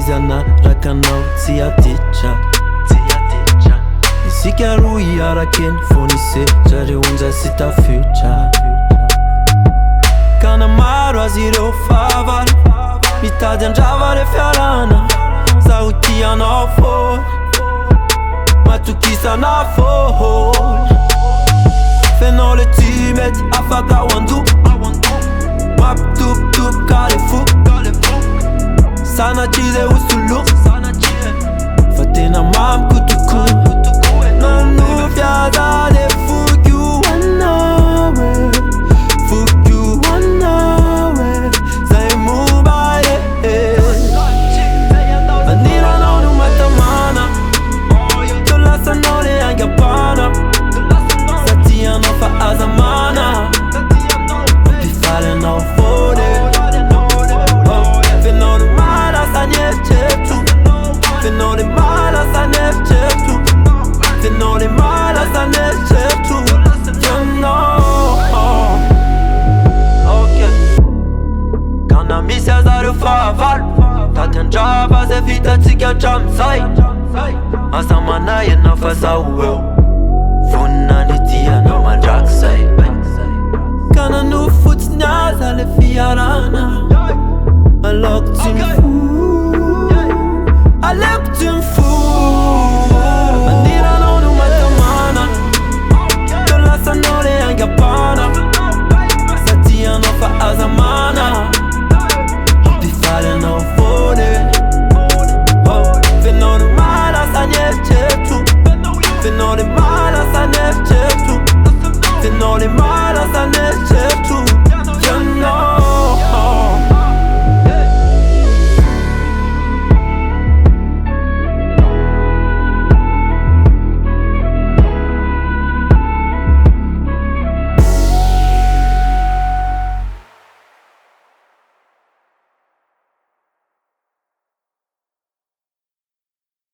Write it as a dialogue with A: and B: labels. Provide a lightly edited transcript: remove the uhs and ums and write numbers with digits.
A: izanaraka anao tsy aditra isika roa hiarakeny fô nisetrareo onja sy tafiotra kana maro azy ireo favaly mitady andrava le fiarana zaho tianao fô matokisana fôly fenao le tsy mety afaka ho ando mampitopitopy ka le fo sanatry zay ho solo fa tena mamiko tokoa nono fiada le fuck you anawe fuck you anawe zay momba aniranao no matamana tolasanao le angapana satianao fa azamana mampifaly fôly fenao le mala sanyeritreritro fenao le mala sanyeritreritro fenao le mala sanyeritreritro kana misy azareo fahavalo tady andrava zay vitatsika hatramizay asa manay anao fa zaho eo vonina ny tianao mandrakizay kana no fotsiny aza le fiarana aloko tsy mifo aleko tsy mifo aniranao no matamana tolasanao le angapana satianao fa azamana mampifaly anao fôly fenao le mala sanyeritreritro fenao le mala sanyeritreritro fenao le mala sanyeritreritro